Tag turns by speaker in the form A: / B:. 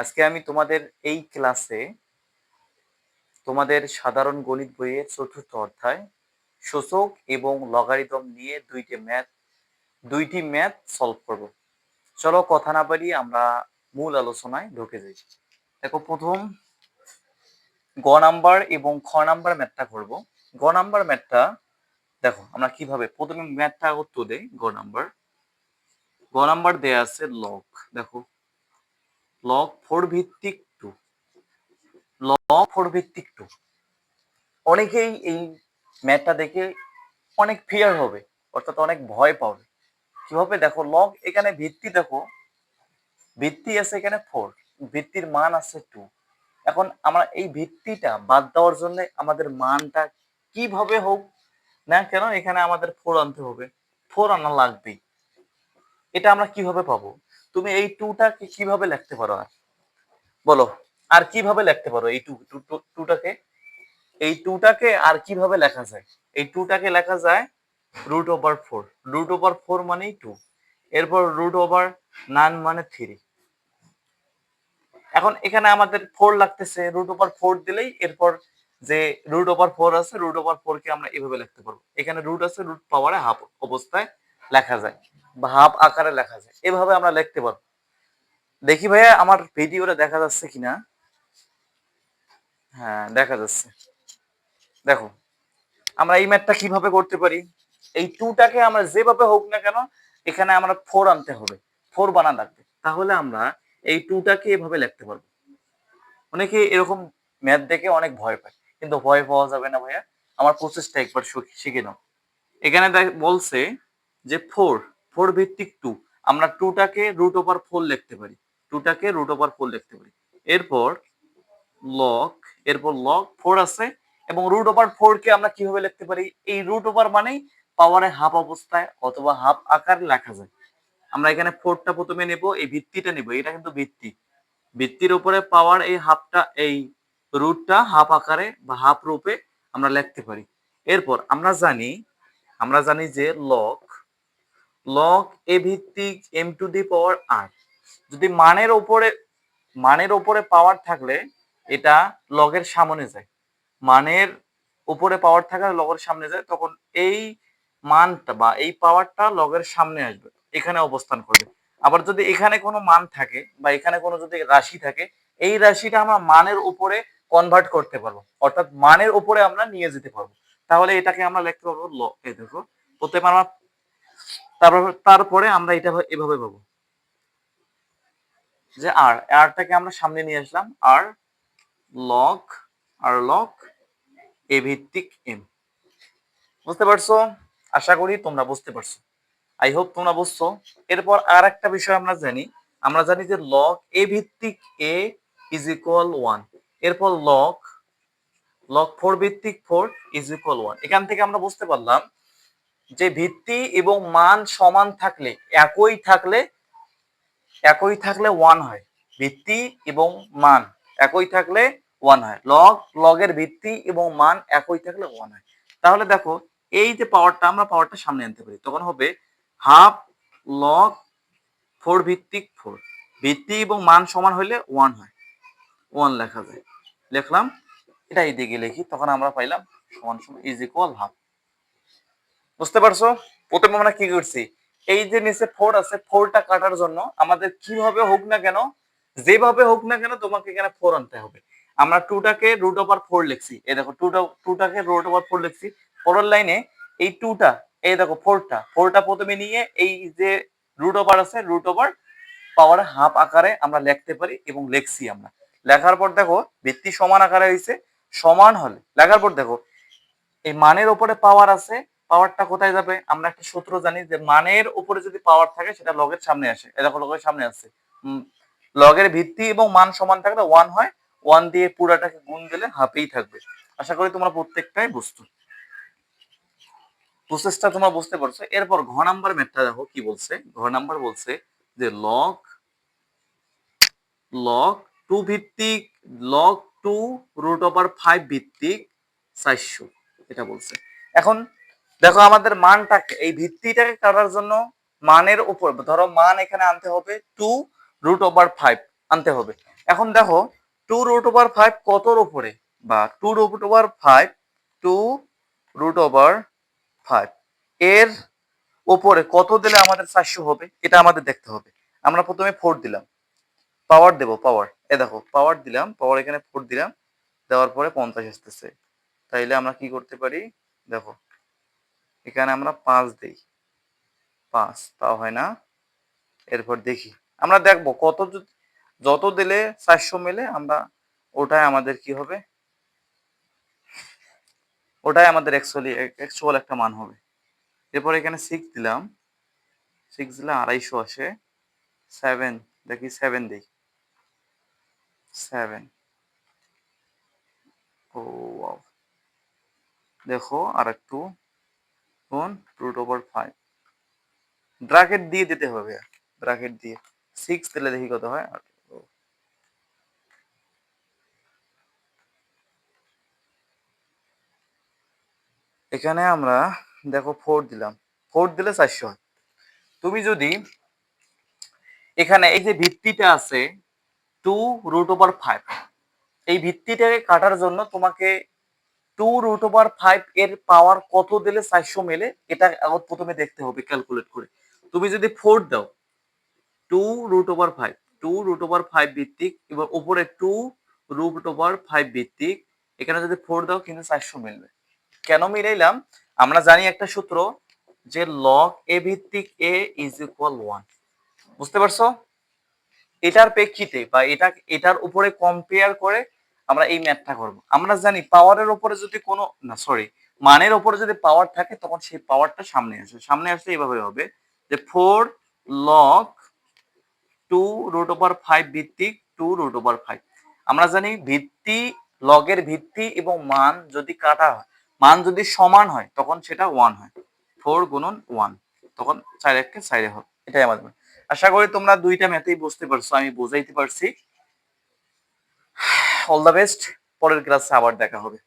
A: আজকে আমি তোমাদের এই ক্লাসে তোমাদের সাধারণ গণিত বইয়ের চতুর্থ অধ্যায় সূচক এবং লগারিদম নিয়ে দুইটি ম্যাথ সলভ করব। চলো কথা না বাড়িয়ে আমরা মূল আলোচনায় ঢুকে যাই। দেখো, প্রথম গ নাম্বার এবং খ নাম্বার ম্যাথটা করব। গ নাম্বার ম্যাথটা দেখো আমরা কিভাবে প্রথমে ম্যাথটা উত্তর দেই। গ নাম্বার দেয়া আছে লগ। দেখো, লগ 4 ভিত্তিক 2, লগ 4 ভিত্তিক 2। অনেকেই এই ম্যাথটা দেখে অনেক ফিয়ার হবে, অর্থাৎ অনেক ভয় পাবে। কিভাবে? দেখো, লগ এখানে ভিত্তি, দেখো ভিত্তি আছে এখানে 4, ভিত্তির মান আছে 2। এখন আমরা এই ভিত্তিটা বাদ দেওয়ার জন্য আমাদের মানটা কিভাবে হোক না কেন এখানে আমাদের 4 আনতে হবে, 4 আনা লাগবেই। এটা আমরা কিভাবে পাবো? তুমি এই 2টাকে কিভাবে লিখতে পারো? আর বলো, আর কিভাবে লিখতে পারো এই 2টাকে? এই 2টাকে আর কিভাবে লেখা যায়? এই 2টাকে লেখা যায় √4। √4 মানেই 2, এরপর √9 মানে 3। এখন এখানে আমাদের 4 লাগতেছে, √4 দিলেই এরপর যে √4 আছে, √4 কে আমরা এভাবে লিখতে পারবো। এখানে রুট আছে, রুট পাওয়ারে হাফ অবস্থায় লেখা যায় বা হাফ আকারে লেখা যায়, এভাবে আমরা লিখতে পারবো। দেখি ভাইয়া আমার ভিডিওটা দেখা যাচ্ছে কিনা। হ্যাঁ, দেখা যাচ্ছে। দেখো, আমরা এই ম্যাথটা কিভাবে করতে পারি? এই 2টাকে আমরা যেভাবে হোক না কেন এখানে আমরা 4 আনতে হবে, 4 বানান লাগবে, তাহলে আমরা এই 2টাকে এভাবে লিখতে পারবো। অনেকে এরকম ম্যাথ দেখে অনেক ভয় পায়, কিন্তু ভয় পাওয়া যাবে না ভাইয়া। আমার প্রসেসটা একবার শিখে নাও। এখানে বলছে যে 4 ভিত্তিক 2, আমরা 2টাকে √4 লিখতে পারি, 2টাকে √4 লিখতে পারি। এরপর লগ, এরপর লগ 4 আছে এবং √4 কে আমরা কিভাবে লিখতে পারি? এই √ওভার মানেই পাওয়ারে হাফ অবস্থায় অথবা হাফ আকার লেখা যায়। আমরা এখানে 4টা প্রথমে নেব, এই ভিত্তিটা নেব, এটা কিন্তু ভিত্তি, ভিত্তির উপরে পাওয়ার এই হাফটা, এই রুটটা হাফ আকারে বা হাফ রূপে আমরা লিখতে পারি। এরপর আমরা জানি যে লগ লগ এ ভিত্তিক m⁴ যদি মানের উপরে পাওয়ার থাকলে এটা লগের সামনে যায়, মানের উপরে পাওয়ার থাকলে লগের সামনে যায়, তখন এই মানটা বা এই পাওয়ারটা লগের সামনে আসবে, এখানে অবস্থান করবে। আবার যদি এখানে কোনো মান থাকে বা এখানে কোনো যদি রাশি থাকে, এই রাশিটা আমরা মানের উপরে কনভার্ট করতে পারবো, অর্থাৎ মানের উপরে আমরা নিয়ে যেতে পারবো। তাহলে এটাকে আমরা লিখতে পারবো এই দেখো, প্রথমে আমরা তারপরে আমরা এটা এভাবে পাবো যে আরটাকে আমরা সামনে নিয়ে আসলাম, লগ লগ এ ভিত্তিক এম। বুঝতে পারছো? আশা করি তোমরা বুঝতে পারছো। আই হোপ তোমরা বুঝছো। এরপর আর একটা বিষয় আমরা জানি যে লগ এ ভিত্তিক এ ইজ ইকুয়াল 1। এরপর লগ 4 ভিত্তিক 4 ইজ ইকুয়াল 1। এখান থেকে আমরা বুঝতে পারলাম যে ভিত্তি এবং মান সমান থাকলে, একই থাকলে 1 হয়। ভিত্তি এবং মান একই থাকলে 1 হয়। লগের ভিত্তি এবং মান একই থাকলে 1 হয়। তাহলে দেখো, এই যে আমরা পাওয়ারটা সামনে আনতে পারি, তখন হবে হাফ লগ 4 ভিত্তিক 4। ভিত্তি এবং মান সমান হলে 1 হয়, 1 লেখা যায়। লিখলাম, এটা এইদিকে লিখি, তখন আমরা পাইলাম সমান সমান ইজ ইকুয়াল হাফ। বুঝতে পারছো? প্রথমে আমরা কি করছি, এই যে নিচে 4 আছে, 4টা কাটার জন্য আমাদের কিভাবে হোক না কেন, যেভাবে হোক না কেন তোমাকে এখানে 4 আনতে হবে। আমরা 2টাকে √4 লিখছি, এই দেখো 2টাকে √4 লিখছি। পরের লাইনে এই 2টা, এই দেখো 4টা প্রথমে নিয়ে এই যে √ওভার আছে, √ওভার পাওয়ার হাফ আকারে আমরা লিখতে পারি এবং লিখছি আমরা। লেখার পর দেখো ভিত্তি সমান আকারে হয়েছে, সমান হলে লেখার পর দেখো এই মানের উপরে পাওয়ার আছে, পাওয়ারটা কোথায় যাবে? আমরা একটা সূত্র জানি যে মানের উপরে যদি পাওয়ার থাকে সেটা লগের সামনে আসে। এই দেখো লগের সামনে আসছে, লগের ভিত্তি এবং মান সমান থাকলে 1 হয়, 1 দিয়ে পুরাটাকে গুণ দিলে হাফেই থাকবে। আশা করি তোমরা প্রত্যেকটাই বুঝতো, প্রসেসটা তোমরা বুঝতে পারছো। এরপর ঘ নাম্বার ম্যাথটা দেখো কি বলছে। ঘ নাম্বার বলছে যে লগ 2 ভিত্তিক লগ 2 √5 ভিত্তিক 400, এটা বলছে। এখন দেখো আমাদের মানটাকে, এই ভিত্তিটাকে কাটার জন্য মানের উপর ধরো মান এখানে আনতে হবে 2 √5 আনতে হবে। এখন দেখো 2√5 কতর উপরে, বা 2√5 2√5 এর উপরে কত দিলে আমাদের 400 হবে, এটা আমাদের দেখতে হবে। আমরা প্রথমে 4 দিলাম, পাওয়ার দেব, পাওয়ার, এ দেখো পাওয়ার দিলাম, পাওয়ার এখানে 4 দিলাম, দেওয়ার পরে 50 আসতেছে। তাইলে আমরা কি করতে পারি, দেখো এখানে আমরা 5 দেই, 5 তাও হয় না। এরপর দেখি, আমরা দেখবো কত যত দিলে 400 মেলে, আমরা ওটাই আমাদের কি হবে, ওটাই আমাদের অ্যাকচুয়াল একটা মান হবে। এরপর এখানে 6 দিলাম, 6 দিলে 250 আসে। 7 দেখি, 7 দিই, 7, ও wow. দেখো আর একটু গুণ √5, ব্র্যাকেট দিয়ে দিতে হবে, ব্র্যাকেট দিয়ে 6 দিলে দেখি কত হয়। এখানে আমরা দেখো 4 দিলাম, 4 দিলে 400 হয়। তুমি যদি এখানে এই যে ভিত্তিটা আছে 2√5, এই ভিত্তিটাকে কাটার জন্য তোমাকে 2√5 এর পাওয়ার কত দিলে 400 মেলে, এটা আবার প্রথমে দেখতে হবে ক্যালকুলেট করে। তুমি যদি 4 দাও, 2√5, 2√5 ভিত্তিক, এবার উপরে 2√5 ভিত্তিক, এখানে যদি 4 দাও কিন্তু 400 মিলবে। কেন মিলাইলাম, আমরা জানি একটা সূত্র, যে লগ এ ভিত্তিক এ ইজ ইকুয়াল 1। বুঝতে পারছো? এটার প্রেক্ষিতে বা এটার উপরে কম্পেয়ার করে আমরা এই ম্যাথটা করব। আমরা জানি পাওয়ারের উপরে যদি কোনো, না সরি, মানের উপরে যদি পাওয়ার থাকে তখন সেই পাওয়ারটা সামনে আসে, সামনে আসলে এইভাবে হবে যে 4 লগ 2√5 ভিত্তিক 2√5। আমরা জানি ভিত্তি, লগের ভিত্তি এবং মান যদি কাটা হয়, মান যদি সমান হয় তখন সেটা 1 হয়। 4 গুণন 1, তখন 4 1 কে 4 হবে। এটাই আমাদের। আশা করি তোমরা দুইটা ম্যাথেই বুঝতে পারছো, আমি বোঝাইতে পারছি। অল দ্য বেস্ট, পরের ক্লাসে আবার দেখা হবে।